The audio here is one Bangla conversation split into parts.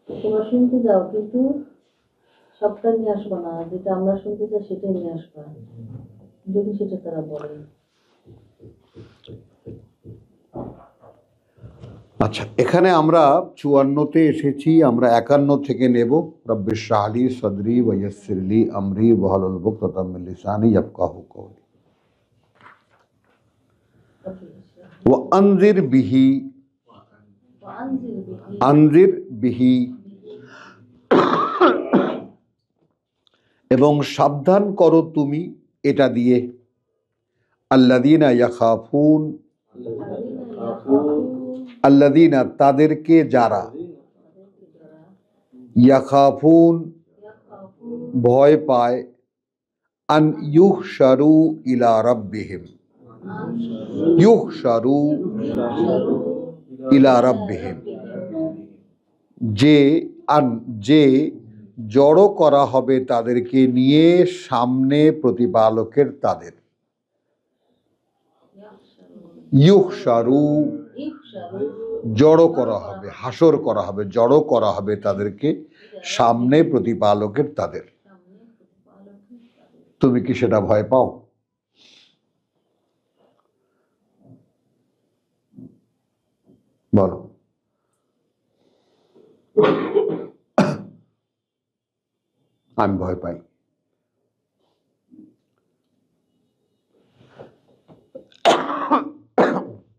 তোমরা শুনতে যাও কিন্তু সবটা নিয়ে আসবো না, যেটা আমরা শুনতে চাই সেটাই নিয়ে আসবা, যদি সেটা তারা বলে। আচ্ছা, এখানে আমরা 54-তে এসেছি, আমরা 51 থেকে নেব। রব্বি ইশরাহ লি সাদরি ওয়া ইয়াসসির লি আমরি ওয়াহলুল উকদাতাম মিন লিসানি ইয়াফকাহু কওলি। ওয়া আনজির বিহি, আনজির বিহি, এবং সাবধান করো তুমি এটা দিয়ে। আল্লাযীনা ইয়াখাফুন, আল্লাযীনা তাদেরকে যারা, ইয়াখাফুন ভয় পায়, আন ইউহশারু ইলা রাব্বিহিম, ইউহশারু ইলা রাব্বিহিম, যে জড়ো করা হবে তাদেরকে নিয়ে সামনে প্রতিপালকের তাদের। ইউহশারু জড়ো করা হবে, হাসর করা হবে, জড়ো করা হবে তাদেরকে সামনে প্রতিপালকের তাদের। তুমি কি সেটা ভয় পাও? বলো। আমি ভয় পাই।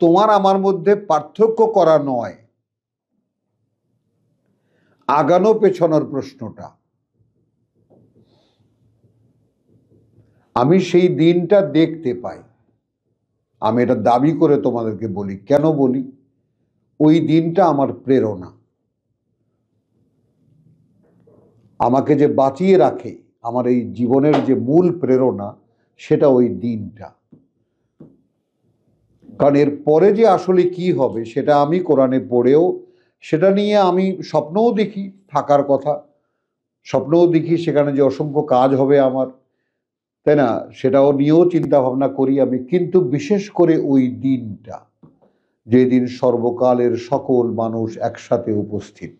তোমার আমার মধ্যে পার্থক্য করা নয়, আগানো পেছনের প্রশ্নটা। আমি সেই দিনটা দেখতে পাই, আমি এটা দাবি করে তোমাদেরকে বলি। কেন বলি? ওই দিনটা আমার প্রেরণা, আমাকে যে বাঁচিয়ে রাখে, আমার এই জীবনের যে মূল প্রেরণা, সেটা ওই দিনটা। কারণ এর পরে যে আসলে কি হবে সেটা আমি কোরআনে পড়েও, সেটা নিয়ে আমি স্বপ্নও দেখি থাকার কথা, স্বপ্নও দেখি সেখানে যে অসংখ্য কাজ হবে আমার, তাই না, সেটাও নিয়েও চিন্তা ভাবনা করি আমি। কিন্তু বিশেষ করে ওই দিনটা, যেদিন সর্বকালের সকল মানুষ একসাথে উপস্থিত,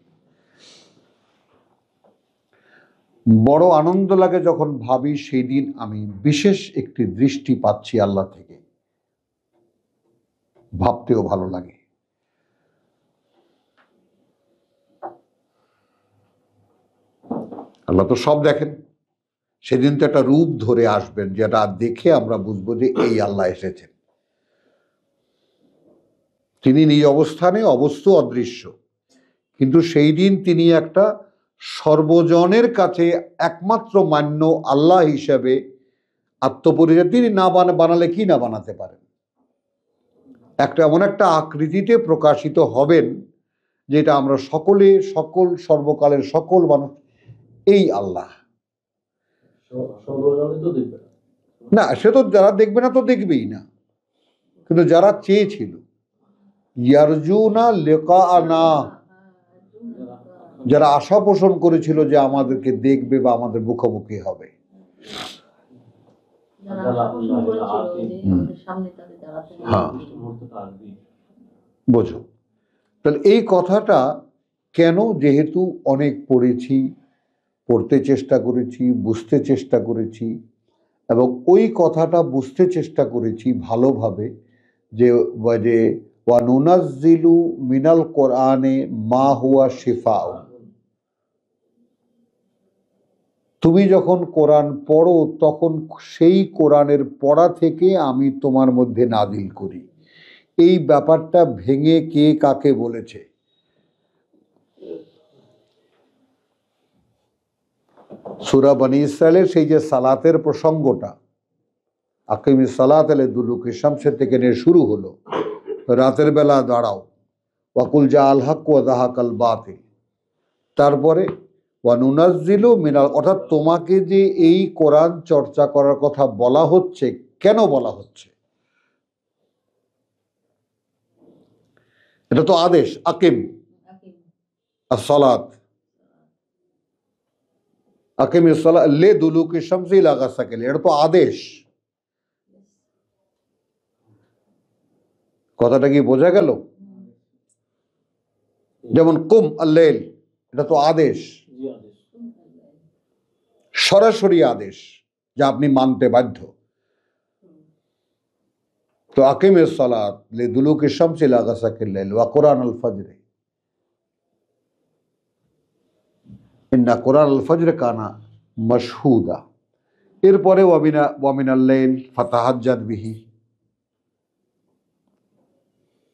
বড় আনন্দ লাগে যখন ভাবি সেই দিন আমি বিশেষ একটি দৃষ্টি পাচ্ছি আল্লাহ থেকে, ভাবতেও ভালো লাগে। আল্লাহ তো সব দেখেন, সেদিন তো একটা রূপ ধরে আসবেন, যেটা দেখে আমরা বুঝবো যে এই আল্লাহ এসেছেন। তিনি নিজ অবস্থানে অবস্তু অদৃশ্য, কিন্তু সেই দিন তিনি একটা সর্বজনের কাছে একমাত্র মান্য আল্লাহ হিসাবে আত্মপরিচয় তিনি না বানালে কি না বানাতে পারেন, একটা এমন একটা আকৃতিতে প্রকাশিত হবেন যেটা আমরা সকলে, সকল সর্বকালের সকল মানুষ এই আল্লাহ না, সে তো যারা দেখবে না তো দেখবেই না, কিন্তু যারা চেয়েছিল ইয়ারজুনা লিকাআনা, যারা আশা পোষণ করেছিল যে আমাদেরকে দেখবে বা আমাদের মুখোমুখি হবে, হ্যাঁ, বোঝো। তাহলে এই কথাটা কেন? যেহেতু অনেক পড়েছি, পড়তে চেষ্টা করেছি, বুঝতে চেষ্টা করেছি, এবং ওই কথাটা বুঝতে চেষ্টা করেছি ভালোভাবে, যে ওয়ানুনাজ্জিলু মিনাল কোরআনে মা হুয়া শিফাউ। তুমি যখন কোরআন পড়ো তখন সেই কোরআনের পড়া থেকে আমি তোমার মধ্যে নাজিল করি। এই ব্যাপারটা ভেঙে কে কাকে বলেছে? সূরা বনী ইসরাইলের সেই যে সালাতের প্রসঙ্গটা, আকিমিস সালাত লিদুলুকি শামসের থেকে নিয়ে শুরু হলো, রাতের বেলা দাঁড়াও, ওয়াকুল জাআল হক ওয়া যাহাকাল বাতিল, তারপরে ওয়ানুনাজ্জিলু মিনাল, অর্থাৎ তোমাকে যে এই কোরআন চর্চা করার কথা বলা হচ্ছে, কেন বলা হচ্ছে? এটা তো আদেশ, আকিম as-সালাত, আকিমিস সালাত লিদুলুকি শামসি ইলা গাসাকিল, এটা তো আদেশ। কথাটা কি বোঝা গেল? যেমন কুম আল্লাইল, এটা তো আদেশ, সরাসরি আদেশ যা আপনি মানতে বাধ্য। তো আকিমিস সালাত লিদুলুকি শামসি ইলা গাসাকিল লাইল ওয়া কুরআনাল ফজর ইন্না কুরআনাল ফজর কানা মাশহুদা। এরপরে ওয়ামিনাল লাইল ফাতাহাজ্জাদ বিহি,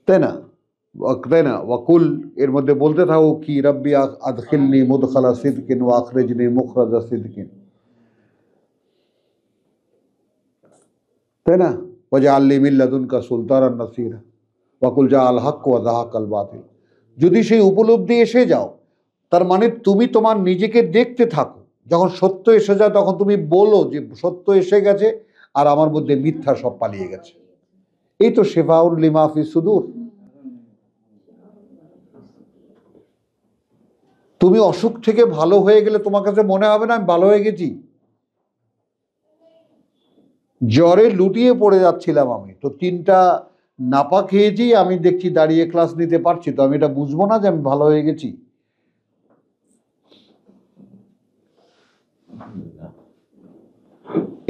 তাই না? ওয়াকুল, এর মধ্যে বলতে থাকো কি রব্বি আদখিলনি মুদখালা সিদকিন ওয়া আখরিজনি মুখরাজা সিদকিন, তাই না? ওয়াজআলনি মিন লাদুনকা সুলতানান নাসীরা ওয়াকুল জাআল হক ওয়া যাহাকাল বাতিল। যদি সেই উপলব্ধি এসে যাও, তার মানে তুমি তোমার নিজেকে দেখতে থাকো, যখন সত্য এসে যায় তখন তুমি বলো যে সত্য এসে গেছে আর আমার মধ্যে মিথ্যা সব পালিয়ে গেছে। এই তো শিফাউল লিমা ফি সুদূর। তুমি অসুখ থেকে ভালো হয়ে গেলে তোমার কাছে মনে হবে না আমি ভালো হয়ে গেছি? জ্বরে লুটিয়ে পড়ে যাচ্ছিলাম আমি, তো 3টা নাপা খেয়েছি, আমি দেখছি দাঁড়িয়ে ক্লাস নিতে পারছি, তো আমি এটা বুঝবো না যে আমি ভালো হয়ে গেছি?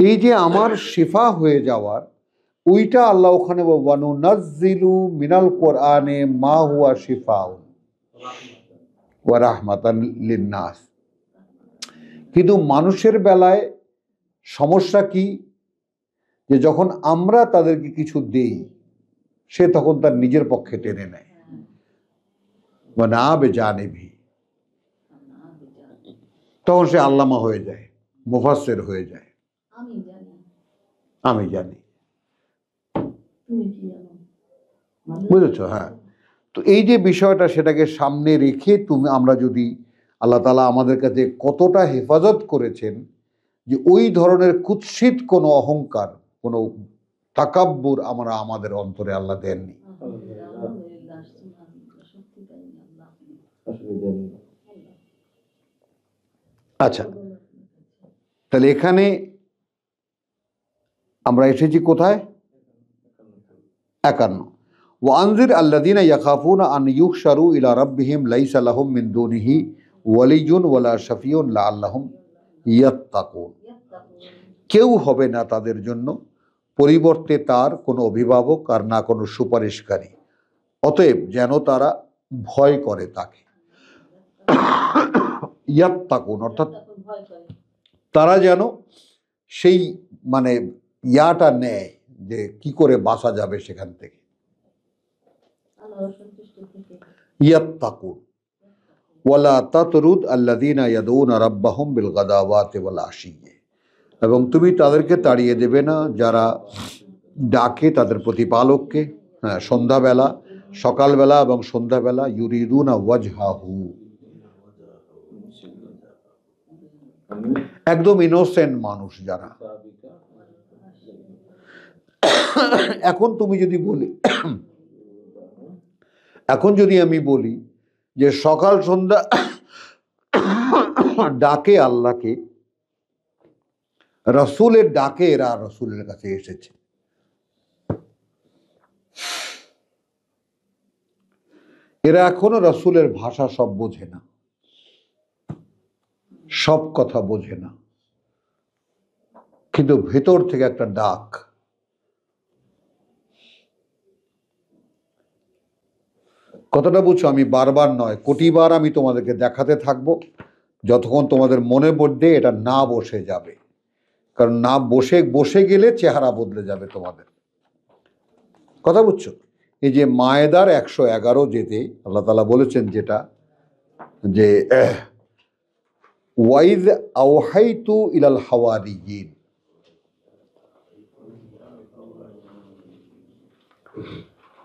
এই যে আমার শিফা হয়ে যাওয়ার, ওইটা আল্লাহ ওখানে ওয়ানুনাজ্জিলু মিনাল কোরআনে মা হুয়া শিফাউন ওয়া রাহমাতান লিন্নাস। কিন্তু মানুষের বেলায় সমস্যা কি, যে যখন আমরা তাদেরকে কিছু দেই, সে তখন তার নিজের পক্ষে টেনে নেয়। না বেজানিবি, তখন সে আল্লামা হয়ে যায়, মুফাসসির হয়ে যায়। আমি জানি, বুঝেছ? হ্যাঁ। তো এই যে বিষয়টা, সেটাকে সামনে রেখে আমরা যদি, আল্লাহ তাআলা আমাদের কাছে কতটা হেফাজত করেছেন, যে ওই ধরনের কুৎসিত কোনো অহংকার, কোনো তাকাব্বুর আমরা আমাদের অন্তরে আল্লাহ দেননি। আচ্ছা, তাহলে এখানে আমরা এসেছি কোথায়? 51। ওয়ানজির আল্লাযীনা ইয়াখাফুনা আন ইউহশারু ইলা রাব্বিহিম লাইসা লাহুম মিন দুনিহি ওয়ালিয়্যুন ওয়ালা শাফিউন লাআল্লাহুম ইয়াত্তাকুন। কেউ হবে না তাদের জন্য, পরিবর্তে তার কোনো অভিভাবক আর না কোনো সুপারিশকারী, অতএব যেন তারা ভয় করে তাকে। ইয়াত্তাকুন অর্থাৎ তারা যেন সেই মানে ইয়াটা নেয় যে কি করে বাঁচা যাবে সেখান থেকে। ইয়াত্তাকুন ওয়ালা তাতরুদ আল্লাযীনা ইয়াদউনা রাব্বাহুম বিল গাদাওয়াতি ওয়াল আশিয়্যি, এবং তুমি তাদেরকে তাড়িয়ে দেবে না যারা ডাকে তাদের প্রতিপালককে, হ্যাঁ, সন্ধ্যাবেলা, সকালবেলা এবং সন্ধ্যাবেলা। ইউরিদুনা ওয়াজহাহু, একদম ইনোসেন্ট মানুষ যারা। এখন তুমি যদি বলি, এখন যদি আমি বলি যে সকাল সন্ধ্যা ডাকে আল্লাহকে, রসুলের ডাকে এরা রসুলের কাছে এসেছে, এরা এখনো রসুলের ভাষা সব বোঝে না, সব কথা বোঝে না, কিন্তু ভেতর থেকে একটা ডাক। কথাটা বুঝছো? আমি বারবার নয়, কোটিবার আমি তোমাদেরকে দেখাতে থাকবো, যতক্ষণ তোমাদের মনে মধ্যে এটা না বসে যাবে। কারণ না বসে গেলে চেহারা বদলে যাবে তোমাদের। কথা বুঝছো? এই যে মায়েদার 111 যেতে আল্লাহ তাআলা বলেছেন যেটা, যে ওয়াইজ আওহাইতু ইলাল হাওয়ারিয়িন,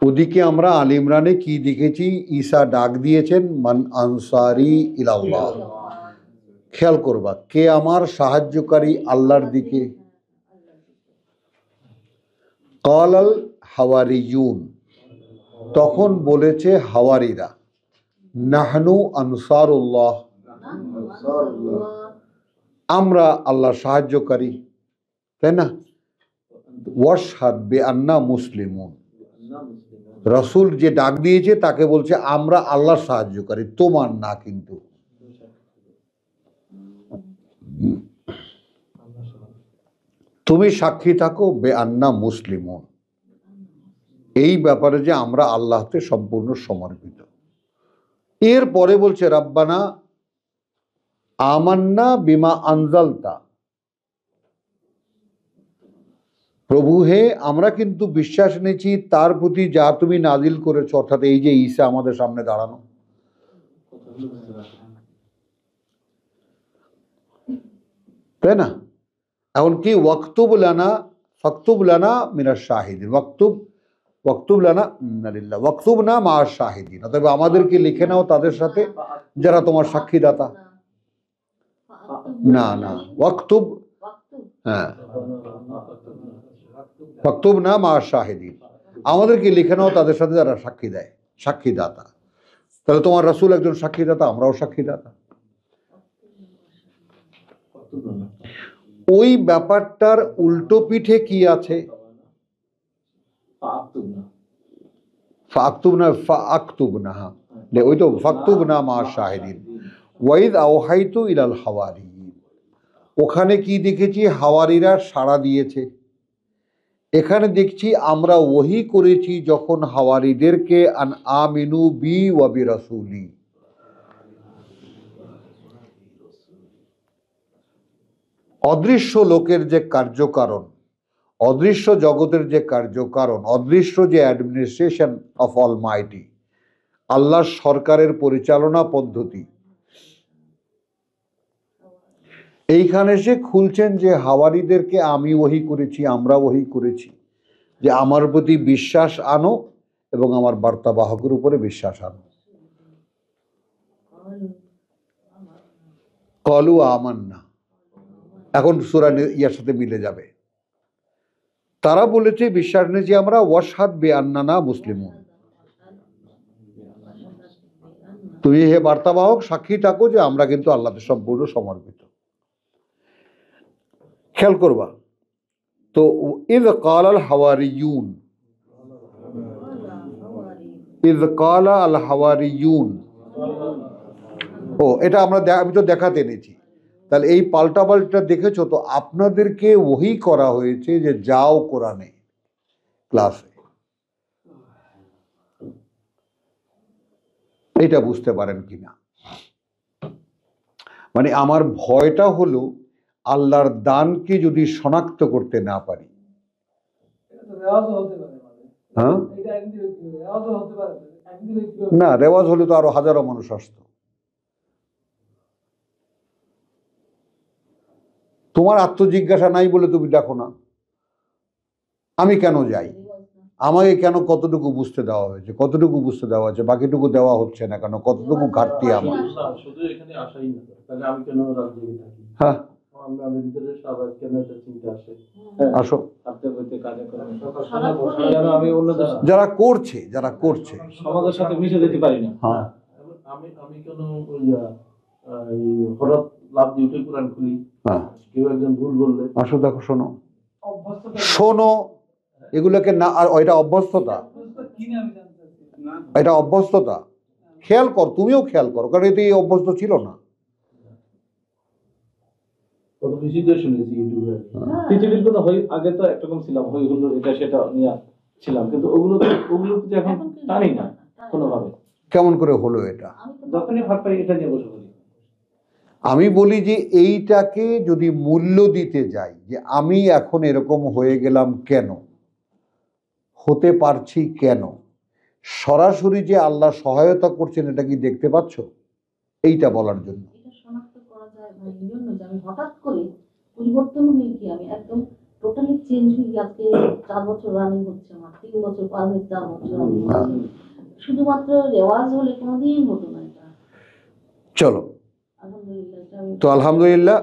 ওদিকে আমরা আল ইমরানে কি দেখেছি? ঈসা ডাক দিয়েছেন মান আনসারি ইলাল্লাহ। খেয়াল করবা, কে আমার সাহায্যকারী আল্লাহর দিকে? কালাল হাওয়ারিয়ুন, তখন বলেছে হাওয়ারিরা, নাহনু আনসারুল্লাহ, আমরা আল্লাহর সাহায্যকারী, তাই না? ওয়াশহাদ বিআন্না মুসলিমুন, রসুল যে ডাক দিয়েছে তাকে বলছে আমরা আল্লাহর সাহায্যকারী, তোমার না। কিন্তু তুমি সাক্ষী থাকো বে আন্না মুসলিমুন, এই ব্যাপারে যে আমরা আল্লাহতে সম্পূর্ণ সমর্পিত। এরপরে বলছে রাব্বানা আমান্না বিমা আনজালতা, প্রভু হে আমরা কিন্তু বিশ্বাস এনেছি তার প্রতি যা তুমি নাজিল করেছো, অর্থাৎ এই যে ঈসা আমাদের সামনে দাঁড়ানো। তাই না? এখন কি ওয়াক্তুব লানা ফাকতুব লানা মিনাশ শাহিদিন, ওয়াক্তুব লানা ইন্নালিল্লাহ ওয়াক্তুব না মা শাহিদিন, অতএব আমাদেরকে লিখে নাও তাদের সাথে যারা তোমার সাক্ষীদাতা। না না, ওয়াক্তুব, হ্যাঁ ফাকতুব না মা শাহিদিন, আমাদেরকে লিখে নাও তাদের সাথে যারা সাক্ষী দেয়, সাক্ষীদাতা। তাহলে তোমার রাসূল একজন সাক্ষীদাতা, আমরাও সাক্ষীদাতা। ওই ব্যাপারটার উল্টো পিঠে কি আছে? ফাকতুব না, ফাকতুব না, হ্যাঁ ওই তো ফাকতুব না মা শাহিদিন। ওয়াইদ আওহাইতু ইলাল হাওয়ারিয়িন, ওখানে কি দেখেছি? হাওয়ারিরা সাড়া দিয়েছে। এখানে দেখছি আমরা ওহী করেছি যখন হাওয়ারিদেরকে আন আমিনু বি ওয়া বি রাসূলি। অদৃশ্য লোকের যে কার্যকারণ, অদৃশ্য জগতের যে কার্যকারণ, অদৃশ্য যে অ্যাডমিনিস্ট্রেশন অফ অলমাইটি, আল্লাহর সরকারের পরিচালনা পদ্ধতি, এইখানে সে খুলছেন যে হাওয়ারিদেরকে আমি ওহী করেছি, আমরা ওহী করেছি যে আমার প্রতি বিশ্বাস আনো এবং আমার বার্তাবাহকের উপরে বিশ্বাস আনো। কলু আমান্না, এখন সূরা ইয়ার সাথে মিলে যাবে। তারা বলেছে বিশ্বাস নিয়েছি আমরা, ওয়াশহাদ বে আন্নানা মুসলিমুন, তুমি হে বার্তাবাহক সাক্ষী থাকো যে আমরা কিন্তু আল্লাহর সম্পূর্ণ সমর্পিত। খেয়াল করবা তো, ইয ক্বাল আল হাওয়ারিয়ুন, ইয ক্বাল আল হাওয়ারিয়ুন, ও এটা আমি তো দেখাতে এনেছি। তাহলে এই পাল্টা দেখেছো তো, আপনাদেরকে ওহী করা হয়েছে যে যাও কোরআনে ক্লাসে, এটা বুঝতে পারেন কিনা? মানে আমার ভয়টা হলো আল্লাহর দানকে যদি শনাক্ত করতে না পারি। হ্যাঁ না, রেওয়াজ হলে তো আরো হাজারো মানুষ আসতো। তোমার আত্মজিজ্ঞাসা নাই বলে তুমি দেখো না আমি কেন যাই, আমাকে কেন কতটুকু বুঝতে দেওয়া হয়েছে, কতটুকু বুঝতে দেওয়া হয়েছে, বাকিটুকু দেওয়া হচ্ছে না কেন, কতটুকু ঘাটতি আমার। শুধু এখানে আসাই না, তাহলে আমি কেন রাত জেগে থাকি? হ্যাঁ আমাদের ভিতরে সবার কেন একটা চিন্তা আসে? আসো, আমি অন্য যারা করছে সমাজের সাথে মিশে যেতে পারি না। হ্যাঁ আমি কেন হঠাৎ লাভ দিয়ে উঠে কোরআন খুলি, হ্যাঁ কেউ একজন ভুল বললে আসো দেখো, শোনো এগুলোকে না, আর এটা অভ্যস্ততা, এটা অভ্যস্ততা। খেয়াল কর, তুমিও খেয়াল করো, কারণ এতে এই অভ্যস্ত ছিল না। কত বেশি তো শুনেছি ইউটিউবে, পৃথিবীর কথা হই আগে তো একরকম ছিলাম, হই হুল্লোড় এটা সেটা নিয়ে ছিলাম, কিন্তু ওগুলো এখন টানি না কোনোভাবে। কেমন করে হলো এটা? যখনই ভাগ পাই এটা নিয়ে বসে পড়ি। আমি বলি যে এইটাকে যদি মূল্য দিতে যাই, যে আমি এখন এরকম হয়ে গেলাম কেন, হতে পারছি কেন, সরাসরি যে আল্লাহ সহায়তা করছেন এটা কি দেখতে পাচ্ছ, এইটা বলার জন্য। আমি হঠাৎ করে পরিবর্তন হয়ে গিয়ে আমি একদম টোটালি চেঞ্জ হয়ে গিয়ে আজকে 4 বছর রানিং হচ্ছে, আমার 3 বছর পার হয়ে 4 বছর শুধুমাত্র রেওয়াজ হলে কোনোদিন হতো না এটা। চলো আলহামদুলিল্লাহ, তো আলহামদুলিল্লাহ।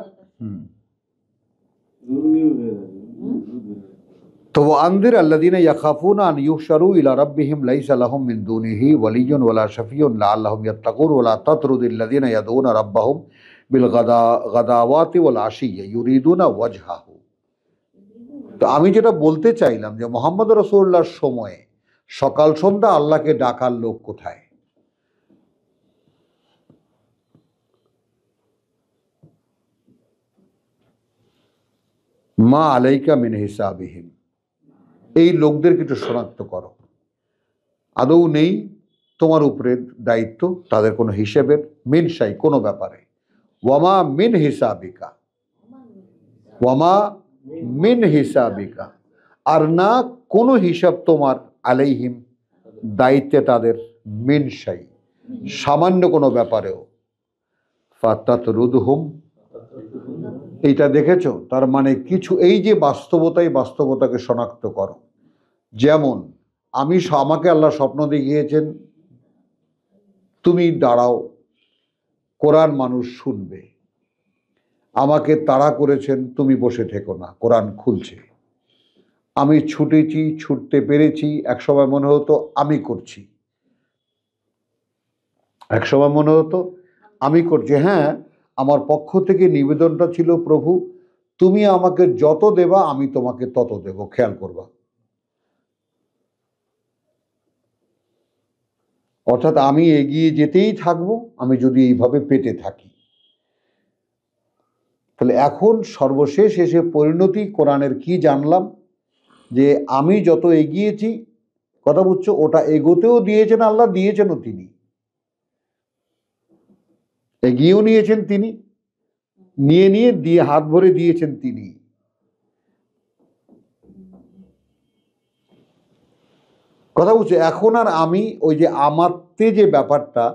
তো আনদির আল্লাযীনা ইয়াখাফুনা আন ইউহশারু ইলা রাব্বিহিম লাইসা লাহুম মিন দুনিহি ওয়ালিয়্যুন ওয়ালা শাফিয়্যুন লাআল্লাহুম ইয়াত্তাকুন ওয়ালা তাতরুদিল লাযীনা ইয়াদউনা রাব্বাহুম বিল গাদাওয়াতি ওয়াল আশিয়্যি ইউরিদুনা ওয়াজহাহু। তো আমি যেটা বলতে চাইলাম যে মুহাম্মদ রাসূলুল্লাহর সময়ে সকাল সন্ধ্যা আল্লাহকে ডাকার লোক কোথায়? মা আলাইকা মিন হিসাবিহিম, এই লোকদেরকে একটু শনাক্ত করো। আদৌ নেই তোমার উপরে দায়িত্ব তাদের কোনো হিসেবের, মিনসাই কোনো ব্যাপারে। ওয়ামা মিন হিসাবিকা, ওয়ামা মিন হিসাবিকা, আর না কোনো হিসাব তোমার, আলাইহিম দায়িত্বে তাদের, মিনসাই সামান্য কোনো ব্যাপারেও। ফাতাতরুদহুম, এইটা দেখেছো? তার মানে কিছু, এই যে বাস্তবতাই বাস্তবতাকে শনাক্ত করো। যেমন আমাকে আল্লাহ স্বপ্ন দেখিয়েছেন, তুমি দাঁড়াও, কোরআন মানুষ শুনবে। আমাকে তাড়া করেছেন, তুমি বসে থেকো না, কোরআন খুলছে। আমি ছুটেছি, ছুটতে পেরেছি, একসময় মনে হতো আমি করছি, একসময় মনে হতো আমি করছি। হ্যাঁ, আমার পক্ষ থেকে নিবেদনটা ছিল, প্রভু তুমি আমাকে যত দেবা আমি তোমাকে তত দেব, খেয়াল করবা। অর্থাৎ আমি এগিয়ে যেতেই থাকবো, আমি যদি এইভাবে পেতে থাকি। তাহলে এখন সর্বশেষ এসে পরিণতি কোরআনের কি জানলাম, যে আমি যত এগিয়েছি, কথা বুঝছো, ওটা এগোতেও দিয়েছেন আল্লাহ, দিয়েছেনও তিনি, এগিয়েও নিয়েছেন তিনি, নিয়ে দিয়ে হাত ভরে দিয়েছেন তিনি। কথা বুঝছো? এখন আর আমি ওই যে আমারতে যে ব্যাপারটা,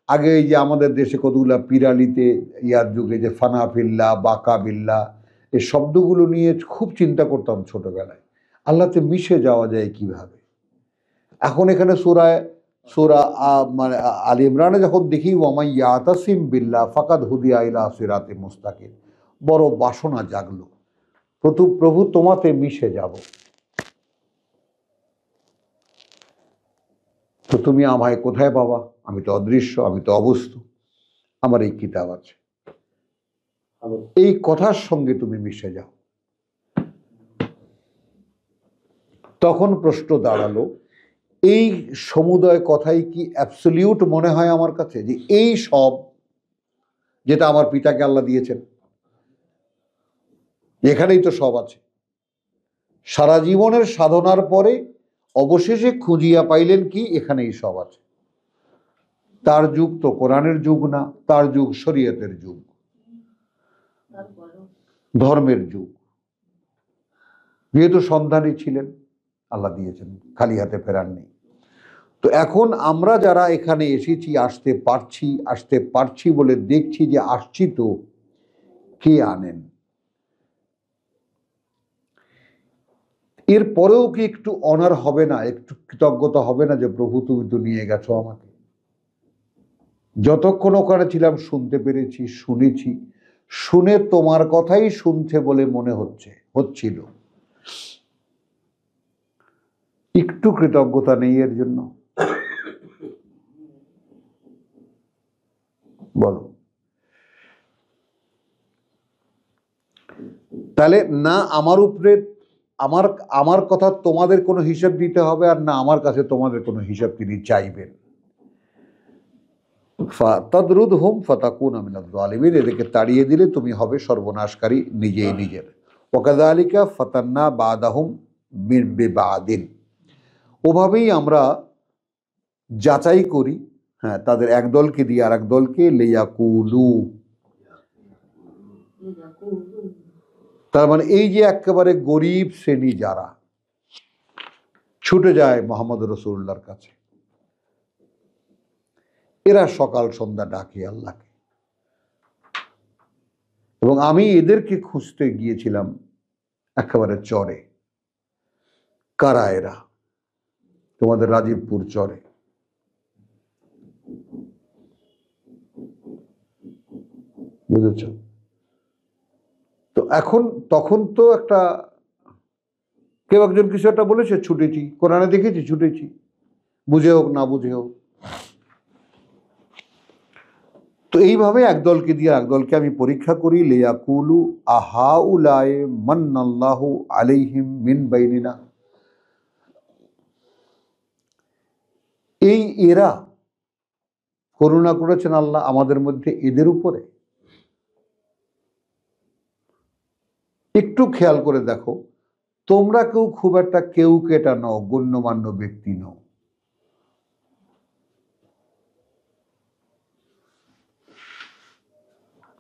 আগে এই যে আমাদের দেশে কতগুলা পিরালিতে ইয়ার যুগে যে ফানাফিল্লা, বাকাবিল্লা, এই শব্দগুলো নিয়ে খুব চিন্তা করতাম ছোটবেলায়, আল্লাহতে মিশে যাওয়া যায় কিভাবে। এখন এখানে সূরা মানে আলে ইমরানে যখন দেখি ওয়ামাই ইয়াতাসিম বিল্লাহ ফাকাদ হুদিয়া ইলা সিরাতিন মুস্তাকিম, বড় বাসনা জাগলো, প্রভু তোমাতে মিশে যাব। তো তুমি আমায় কোথায় পাবা? আমি তো অদৃশ্য, আমি তো অবস্তু, আমার এই কিতাব আছে, এই কথার সঙ্গে তুমি মিশে যাও। তখন প্রশ্ন দাঁড়ালো, এই সমুদয় কথাই কি অ্যাবসলিউট মনে হয় আমার কাছে, যে এই সব যেটা আমার পিতাকে আল্লাহ দিয়েছেন, এখানেই তো সব আছে। সারা জীবনের সাধনার পরে অবশেষে খুঁজিয়া পাইলেন কি, এখানেই সব আছে। তার যুগ তো কোরআনের যুগ না, তার যুগ শরীয়তের যুগ, ধর্মের যুগ। যেহেতু সন্ধানী ছিলেন, আল্লাহ দিয়েছেন, খালি হাতে ফেরাননি। তো এখন আমরা যারা এখানে এসেছি, আসতে পারছি বলে দেখছি যে আসছি, তো কে আনেন? এর পরেও কি একটু অনার হবে না, একটু কৃতজ্ঞতা হবে না, যে প্রভু তুমি তো নিয়ে গেছো আমাকে। যতক্ষণ ওখানে ছিলাম শুনতে পেরেছি, শুনেছি, শুনে তোমার কথাই শুনছে বলে মনে হচ্ছিল। একটু কৃতজ্ঞতা নেই এর জন্য? বলো। তাহলে না আমার উপরে আমার কথা তোমাদের কোনো হিসাব দিতে হবে, আর না আমার কাছে তোমাদের কোনো হিসাব তিনি চাইবেন। ফাতাদরুদহুম ফাতাকুনা মিনাজ জালিমিন, এদেরকে তাড়িয়ে দিলে তুমি হবে সর্বনাশকারী নিজেই নিজের। ওয়াকাযালিকা ফাতান্না বাদাহুম বিবাদিন, ওভাবেই আমরা যাচাই করি, হ্যাঁ, তাদের এক দলকে দিয়ে আর এক দলকে, লিয়াকুলু, তার মানে এই যে একেবারে গরিব শ্রেণী যারা ছুটে যায় মোহাম্মদ রাসূলুল্লাহর কাছে, এরা সকাল সন্ধ্যা ডাকে আল্লাহকে। এবং আমি এদেরকে খুঁজতে গিয়েছিলাম একেবারে চরে। কারা এরা? তোমাদের রাজীবপুর চরে। বুঝেছ? তো তখন তো একটা কেউ একজন কিছু একটা বলেছে, ছুটেছি, কোরআনে দেখেছি, ছুটেছি, বুঝে হোক না বুঝে হোক। তো এইভাবে একদলকে দিয়ে একদলকে আমি পরীক্ষা করি, লিয়াকুলু আহাউলায়ে মান্নাল্লাহু আলাইহিম মিন বাইনিনা, এরা করুণা করেছেন আল্লাহ আমাদের মধ্যে এদের উপরে। একটু খেয়াল করে দেখো, তোমরা কেউ খুব একটা কেউ কেটা নও, গণ্যমান্য ব্যক্তি নও।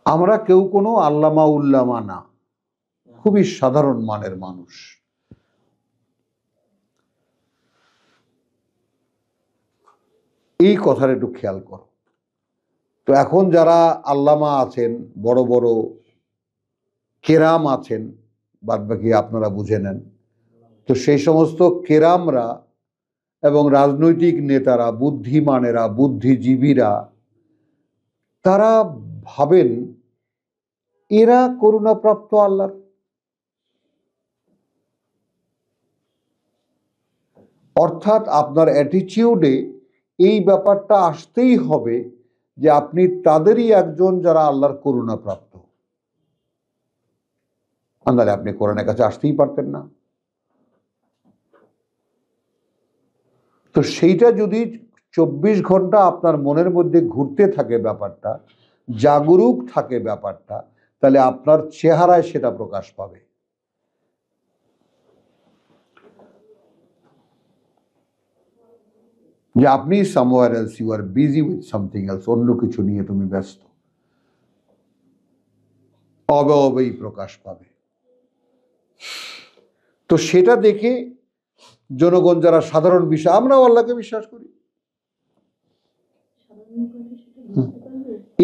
আমরা কেউ কোনো আল্লামা উল্লামা না, খুবই সাধারণ মানের মানুষ। এই কথাটা একটু খেয়াল করো। তো এখন যারা আল্লামা আছেন, বড় বড় কেরাম আছেন, বাদ বাকি আপনারা বুঝে নেন, তো সেই সমস্ত কেরামরা এবং রাজনৈতিক নেতারা, বুদ্ধিমানেরা, বুদ্ধিজীবীরা, তারা ভাবেন এরা করুণাপ্রাপ্ত আল্লাহর। অর্থাৎ আপনার অ্যাটিটিউডে এই ব্যাপারটা আসতেই হবে যে আপনি তাদেরই একজন যারা আল্লাহর করুণাপ্রাপ্ত। আন্দালে আপনি কোরআনের কাছে আসতেই পারতেন না। তো সেইটা যদি 24 ঘন্টা আপনার মনের মধ্যে ঘুরতে থাকে ব্যাপারটা, জাগরুক থাকে ব্যাপারটা, তাহলে আপনার চেহারায় সেটা প্রকাশ পাবে। যে আপনি somewhere else, you are busy with something else, অন্য কিছু নিয়ে তুমি ব্যস্ত, অবয়বেই প্রকাশ পাবে। তো সেটা দেখে জনগণ যারা সাধারণ বিষয়, আমরাও আল্লাহকে বিশ্বাস করি,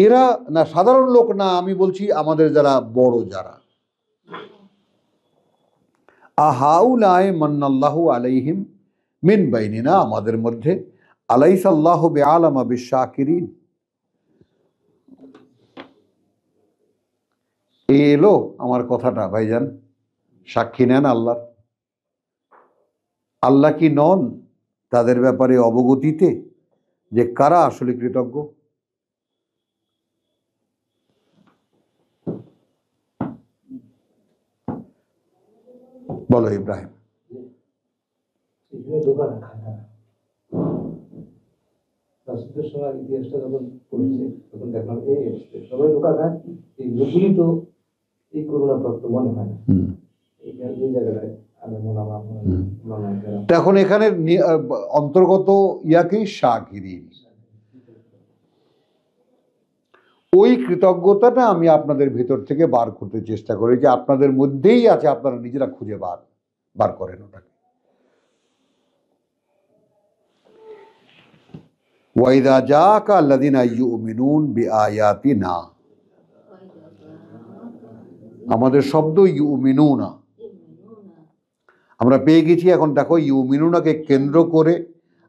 এরা না সাধারণ লোক না, আমি বলছি আমাদের যারা বড়, যারা আহাউলায়ে মান্নাল্লাহু আলাইহিম মিন বাইনিনা, আমাদের মধ্যে আলাইসাল্লাহু বিআলামা বিশাকিরিন। এলো আমার কথাটা ভাইজান, সাক্ষী নেন আল্লাহর। আল্লাহ কি নন তাদের ব্যাপারে অবগতিতে যে কারা আসলে কৃতজ্ঞ? বলো ইব্রাহিম। ইতিহাসটা যখন পড়েছে তখন দেখলাম সবাই ঢোকা খায়, এই লোকগুলি তো এই করুণাপ্রাপ্ত মনে হয় না এই জায়গাটায়। এখন এখানে অন্তর্গত ইয়াকেই শাকিরিন। ওই কৃতজ্ঞতাটা আমি আপনাদের ভেতর থেকে বার করতে চেষ্টা করি, যে আপনাদের মধ্যেই আছে, আপনারা নিজেরা খুঁজে বার করেন ওটাকে। ওয়াইদা জাকা আল্লাযিনা ইউমিনুন বিআয়াতিনা, আমাদের শব্দ ইউমিনুনা আমরা পেয়ে গেছি। এখন দেখো ইউমিনুনাকে কেন্দ্র করে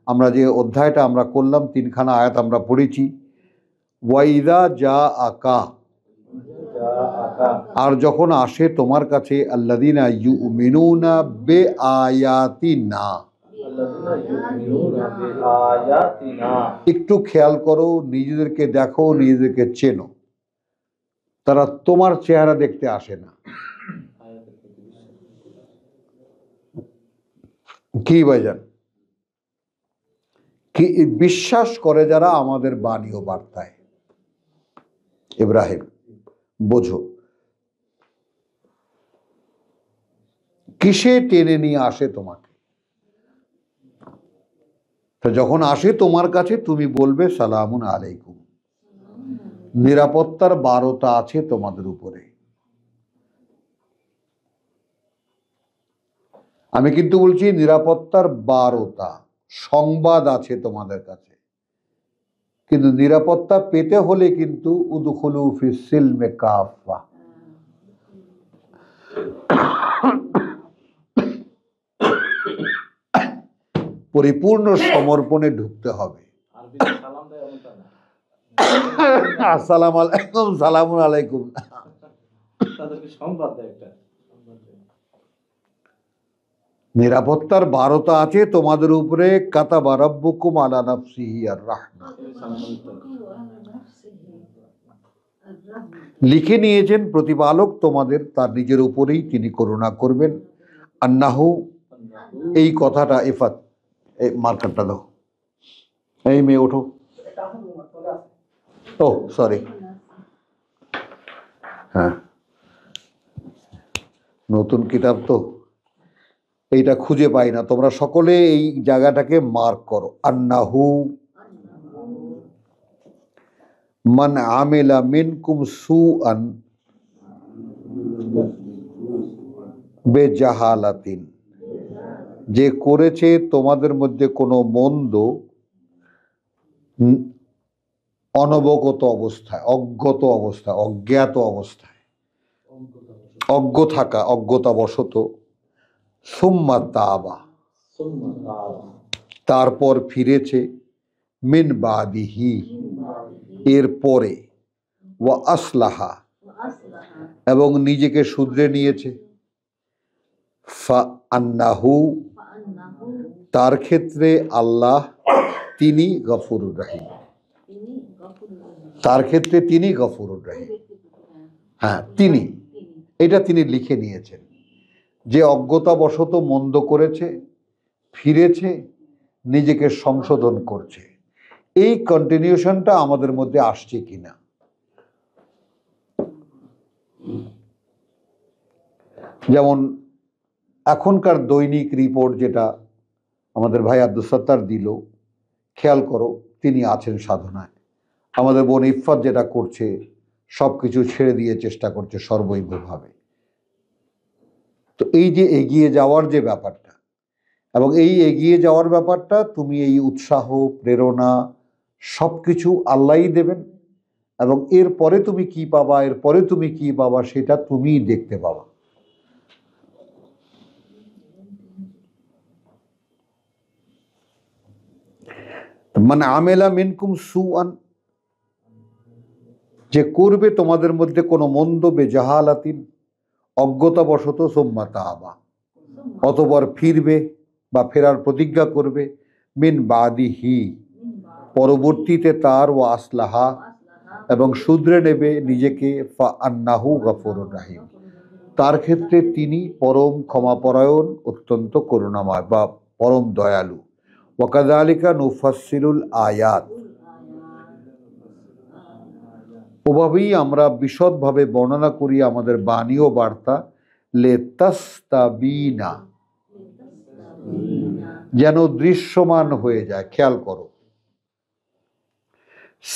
আমরা যে অধ্যায়টা আমরা করলাম, 3খানা আয়াত আমরা পড়েছি। ওয়াইদা যা আকা, আর যখন আসে তোমার কাছে, আল্লাযিনা ইউমিনুনা বিআয়াতিনা। একটু খেয়াল করো, নিজেদেরকে দেখো, নিজেদেরকে চেনো। তারা তোমার চেহারা দেখতে আসে না। কি ভাইজান? কি বিশ্বাস করে যারা আমাদের বাণী ও বার্তায়। ইব্রাহিম বোঝো, কিসে টেনে নিয়ে আসে তোমাকে? তো যখন আসে তোমার কাছে, তুমি বলবে সালামুন আলাইকুম, নিরাপত্তার বারতা আছে তোমাদের উপরে। আমি কিন্তু বলছি নিরাপত্তার বারতা, সংবাদ আছে তোমাদের কাছে। কিন্তু নিরাপত্তা পেতে হলে কিন্তু উদখুলু ফিস সিলমে কাফা, পরিপূর্ণ সমর্পণে ঢুকতে হবে। আসসালামু আলাইকুম, সালামুন আলাইকুম, নিরাপত্তার বারতা আছে তোমাদের উপরে। কাতাবা রাব্বুকুম আলা নাফসিহি আর রাহমা, লিখে নিয়েছেন প্রতিপালক তোমাদের তার নিজের উপরেই তিনি করুণা করবেন। আন্নাহু, এই কথাটা ইফাত, এই মার্কারটা দাও, এই মেয়ে ওঠো। ও সরি, হ্যাঁ নতুন কিতাব তো এইটা খুঁজে পাই না, তোমরা সকলে এই জায়গাটাকে মার্ক করো। আন্নাহু মান আমিলা মিনকুম সুআন বেজাহালাতিন, যে করেছে তোমাদের মধ্যে কোনো মন্দ অনবগত অবস্থায়, অজ্ঞত অবস্থায়, অজ্ঞাত অবস্থায়, অজ্ঞ থাকা, অজ্ঞতাবশত, সুম্মা তাবা, তারপর ফিরেছে, মিন বাদিহি, এর পরে, ওয়া আসলাহা, এবং নিজেকে শুধরে নিয়েছে, ফা আন্নাহু, তার ক্ষেত্রে আল্লাহ তিনি গফুরুর রহিম, তার ক্ষেত্রে তিনি গফুরুর রহিম। হ্যাঁ তিনি, এটা তিনি লিখে নিয়েছেন যে অজ্ঞতাবশত মন্দ করেছে, ফিরেছে, নিজেকে সংশোধন করছে। এই কন্টিনিউশনটা আমাদের মধ্যে আসছে কিনা। যেমন এখনকার দৈনিক রিপোর্ট যেটা আমাদের ভাই আব্দুল সত্তার দিল, খেয়াল করো তিনি আছেন সাধনায়। আমাদের বোন ইফফাত যেটা করছে, সব কিছু ছেড়ে দিয়ে চেষ্টা করছে সর্বৈবভাবে। তো এই যে এগিয়ে যাওয়ার যে ব্যাপারটা, এবং এই এগিয়ে যাওয়ার ব্যাপারটা, তুমি এই উৎসাহ, প্রেরণা সব কিছু আল্লাহই দেবেন, এবং এরপরে তুমি কি পাবা, এরপরে তুমি কি পাবা, সেটা তুমিই দেখতে পাবা। মানে আমেলা মিনকুম সুআন, যে করবে তোমাদের মধ্যে কোনো মন্দ, বেজাহালাতিন, অজ্ঞতাবশত, সুম্মা তাবা, অতঃপর ফিরবে বা ফেরার প্রতিজ্ঞা করবে, মিন বাদিহি, পরবর্তীতে তার, ও আসলাহা, এবং শুধরে নেবে নিজেকে, ফা আন্নাহু গফুরুর রহিম, তার ক্ষেত্রে তিনি পরম ক্ষমাপরায়ণ, অত্যন্ত করুণাময় বা পরম দয়ালু। ওয়াকাযালিকা নুফাসসিলুল আয়াত, ওভাবেই আমরা বিশদভাবে বর্ণনা করি আমাদের বাণী ও বার্তা, লিতাস্তাবিনা, যেন দৃশ্যমান হয়ে যায়। খেয়াল করো,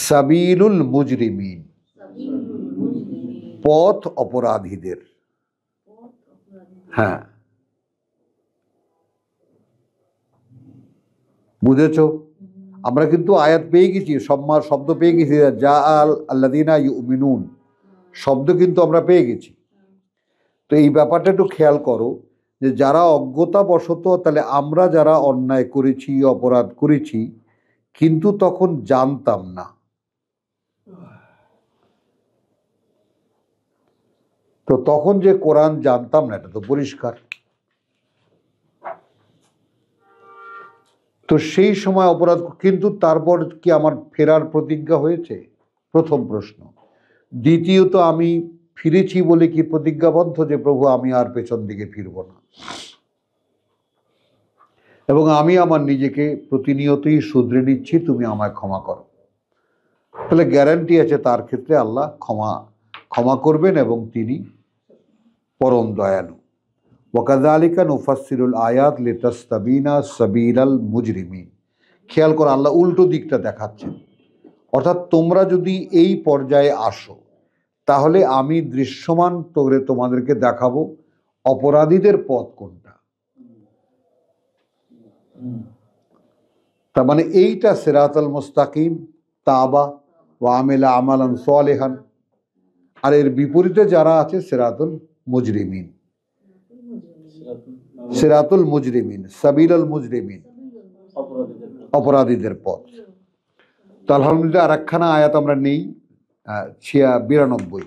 সাবিলুল মুজরিমিন, পথ অপরাধীদের। হ্যাঁ বুঝেছ? আমরা কিন্তু আয়াত পেয়ে গেছি, শব্দ পেয়ে গেছি, যা আল আল্লাযিনা ইউমিনুন শব্দ কিন্তু আমরা পেয়ে গেছি। তো এই ব্যাপারটা একটু খেয়াল করো যে যারা অজ্ঞতাবশত, তাহলে আমরা যারা অন্যায় করেছি, অপরাধ করেছি, কিন্তু তখন জানতাম না, তো তখন যে কোরআন জানতাম না, এটা তো পরিষ্কার। তো সেই সময় অপরাধ, কিন্তু তারপর কি আমার ফেরার প্রতিজ্ঞা হয়েছে? প্রথম প্রশ্ন। দ্বিতীয়ত, আমি ফিরেছি বলে কি প্রতিজ্ঞাবদ্ধ যে প্রভু আমি আর পেছন দিকে ফিরব না, এবং আমি আমার নিজেকে প্রতিনিয়তই শুধরে নিচ্ছি, তুমি আমায় ক্ষমা করো। তাহলে গ্যারান্টি আছে তার ক্ষেত্রে আল্লাহ ক্ষমা করবেন, এবং তিনি পরম দয়ালু। ওয়াকাযালিকা নুফাসসিলুল আয়াত লিতাস্তাবিনা সাবিলাল মুজরিমিন। খেয়াল করো, আল্লাহ উল্টো দিকটা দেখাচ্ছেন। অর্থাৎ তোমরা যদি এই পর্যায়ে আসো, তাহলে আমি দৃশ্যমান করে তোমাদেরকে দেখাবো অপরাধীদের পথ কোনটা। তার মানে এইটা সিরাতাল মুস্তাকিম, তাবা ওয়া আমিলা আমালান সালিহান। আর এর বিপরীতে যারা আছে সিরাতুল মুজরিমিন, সিরাতুল মুজরিমিন, সাবিলাল মুজরিমিন, অপরাধীদের পথ। তো আলহামদুলিল্লাহ, আর একখানা আয়াত আমরা নেই, 92।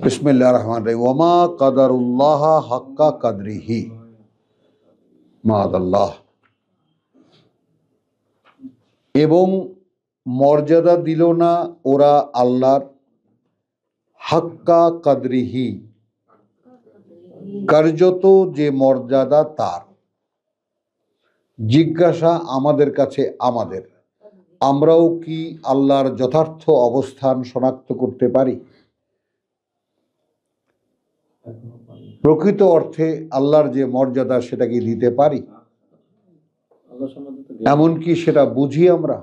বিসমিল্লাহির রহমানির রহিম। ওয়ামা কাদারুল্লাহ হাক্কা কাদরিহি, মাআদাল্লাহ, এবং মর্যাদা দিল না ওরা আল্লাহর হাক্কা কাদরিহি, কার্যত যে মর্যাদা তার। জিজ্ঞাসা আমাদের কাছে আমাদের, আমরাও কি আল্লাহর যথার্থ অবস্থান শনাক্ত করতে পারি? প্রকৃত অর্থে আল্লাহর যে মর্যাদা সেটা কি দিতে পারি? আল্লাহ সম্বন্ধে তো এমনকি সেটা বুঝি আমরা?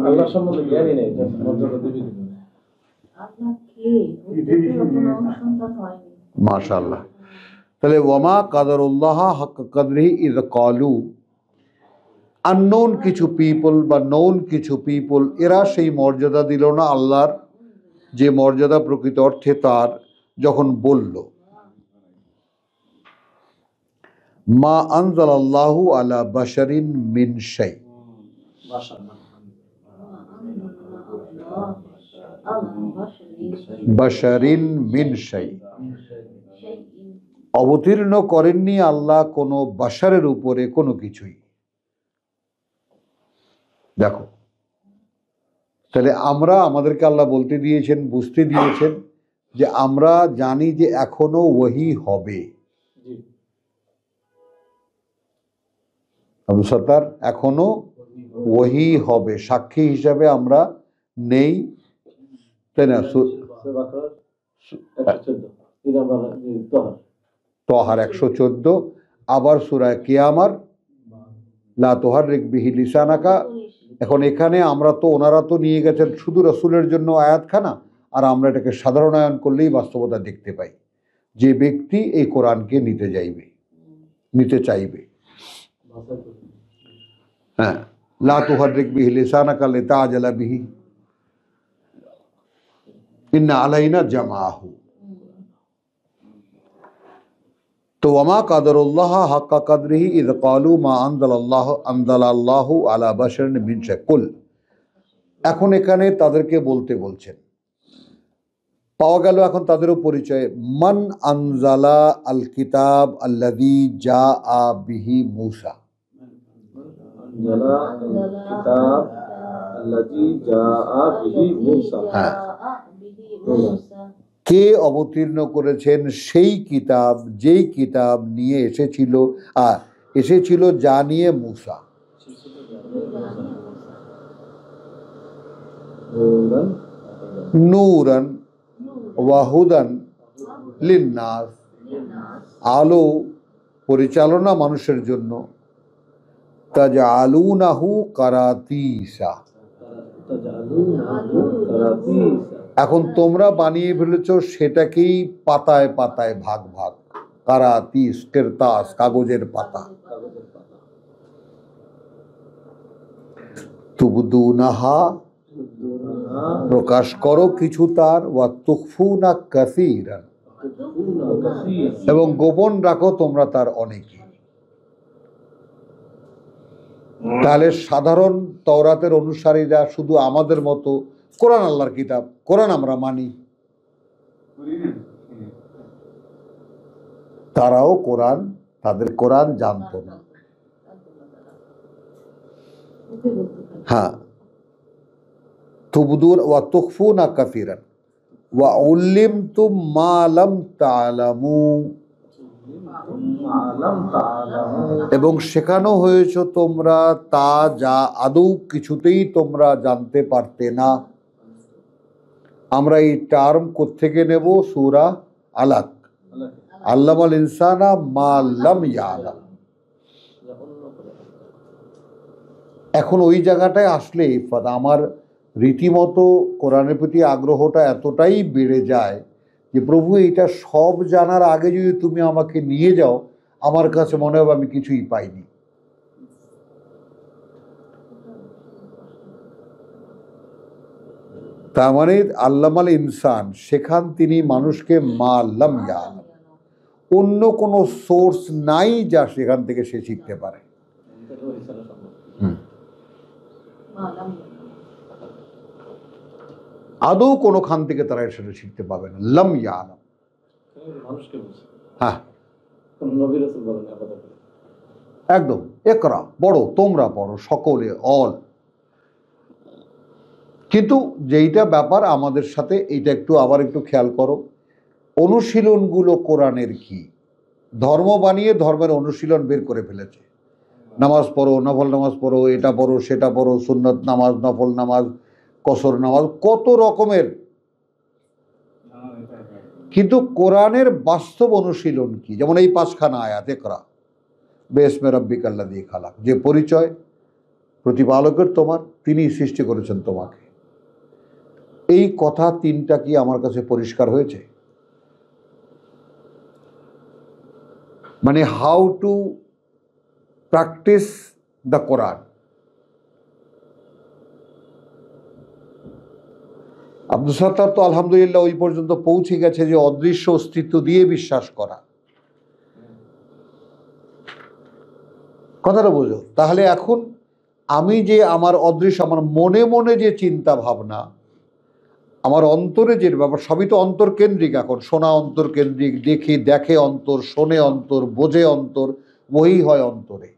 আল্লাহ সম্বন্ধে জ্ঞানই নেই, মর্যাদা দিবি কি করে? আল্লাহ কে? ওর কোনো অনুসন্ধান হয়নি। মাশাআল্লাহ। তাহলে ওয়ামা কাদারুল্লাহ হক কদরিহি ইয ক্বালু, আননোন কিছু পিপল বা নোন কিছু পিপল, এরা সেই মর্যাদা দিল না আল্লাহর যে মর্যাদা প্রকৃত অর্থে তার, যখন বলল মা আনজালাল্লাহু আলা বাশারিন মিন শাই, বাশারিন মিন শাই, অবতীর্ণ করেননি আল্লাহ কোনো বাশারের উপরে কোনো কিছুই। দেখো, তাহলে আমরা, আমাদেরকে আল্লাহ বলতে দিয়েছেন, বুঝতে দিয়েছেন যে আমরা জানি যে এখনো ওহী হবে। আব্দুল সত্তার, এখনো ওহী হবে, সাক্ষী হিসাবে আমরা নেই, তাই না? তহার 114, আবার সূরা কিয়ামার লা তুহাররিক বিহি লিসানাকা। এখন এখানে আমরা তো, ওনারা তো নিয়ে গেছেন শুধু রাসূলের জন্য আয়াতখানা, আর আমরা এটাকে সাধারণায়ন করলেই বাস্তবতা দেখতে পাই। যে ব্যক্তি এই কোরআনকে নিতে চাইবে, হ্যাঁ, লা তুহাররিক বিহি লিসানাকা লিতাআজালা বিহি ইন্না আলাইনা জামাআহু। তো ওয়ামা কাদারুল্লাহ হাক্কা কাদরিহি ইয ক্বালু মা আনজালাল্লাহু আলা বাশারিন মিন শাই কুল। এখন এখানে তাদেরকে বলছেন, পাওয়া গেল এখন তাদেরও পরিচয়, মান আনজালা আল কিতাব আল্লাযী জাআ বিহি মূসা। হ্যাঁ, কে অবতীর্ণ করেছেন সেই কিতাব, যেই কিতাব নিয়ে এসেছিল যা নিয়ে মূসা। নূরান ওয়া হুদান লিন্নাস, আলো পরিচালনা মানুষের জন্য। তাজআলুনাহু কারাতিসা, এখন তোমরা বানিয়ে ফেলেছ সেটাকেই পাতায় পাতায় ভাগ ভাগ, কারাতিস, কিরতাস, কাগজের পাতা। তুবদুনাহা, প্রকাশ করো কিছু তার, ওয়া তুখফুনা কাসীরান, এবং গোপন রাখো তোমরা তার অনেকে। তাহলে সাধারণ তাওরাতের অনুসারীরা শুধু আমাদের মতো কোরআন আল্লাহর কিতাব, কোরআন আমরা মানি, তারাও তাদের কোরআন জানতো না। হ্যাঁ, তুবদুন ওয়া তুখফুনা কাসীরান ওয়া উল্লিমতুম মা লাম তা'লামু, এবং শেখানো হয়েছে তোমরা তা যা আদৌ কিছুতেই তোমরা জানতে পারতে না। আমরা এই টার্ম কোত্থেকে নেব? সূরা আলাক, আল্লামাল ইনসানা মা লাম ইয়ালাম। এখন ওই জায়গাটায় আসলে আমার রীতিমতো কোরআনের প্রতি আগ্রহটা এতটাই বেড়ে যায় যে প্রভু, এটা সব জানার আগে যদি তুমি আমাকে নিয়ে যাও, আমার কাছে মনে হবে আমি কিছুই পাইনি। তার মানে আল্লামাল ইনসান, সেখান তিনি মানুষকে মা লাম ইয়ালাম, অন্য কোনো সোর্স নাই যা সেখান থেকে সে শিখতে পারে। আদৌ কোনো খান থেকে তারা সেটা শিখতে পাবে না। লাম ইয়ালাম, হ্যাঁ, একদম। একরা পড়ো, তোমরা পড়ো, সকলে, অল। কিন্তু যেইটা ব্যাপার আমাদের সাথে, এইটা আবার একটু খেয়াল করো, অনুশীলনগুলো কোরআনের কি? ধর্ম বানিয়ে ধর্মের অনুশীলন বের করে ফেলেছে। নামাজ পড়ো, নফল নামাজ পড়ো, এটা পড়ো, সেটা পড়ো, সুন্নত নামাজ, নফল নামাজ, কসর নামাজ, কত রকমের। কিন্তু কোরআনের বাস্তব অনুশীলন কি? যেমন এই 5খানা আয়াত, ইকরা বিসমি রাব্বিকাল্লাযী খালাক, যে পরিচয় প্রতিপালকের তোমার, তিনি সৃষ্টি করেছেন তোমাকে। এই কথা 3টা কি আমার কাছে পরিষ্কার হয়েছে? মানে হাউ টু প্র্যাকটিস দ্য কোরআন। আব্দুল সাত্তার তো আলহামদুলিল্লাহ ওই পর্যন্ত পৌঁছে গেছে যে অদৃশ্য অস্তিত্ব দিয়ে বিশ্বাস করা। কথাটা বোঝো? তাহলে এখন আমি যে আমার অদৃশ্য, আমার মনে মনে যে চিন্তা ভাবনা, আমার অন্তরে যে ব্যাপার, সবই তো অন্তর্কেন্দ্রিক। এখন শোনা অন্তর্কেন্দ্রিক, দেখে অন্তর, শোনে অন্তর, বোঝে অন্তর, ওই হয় অন্তরে।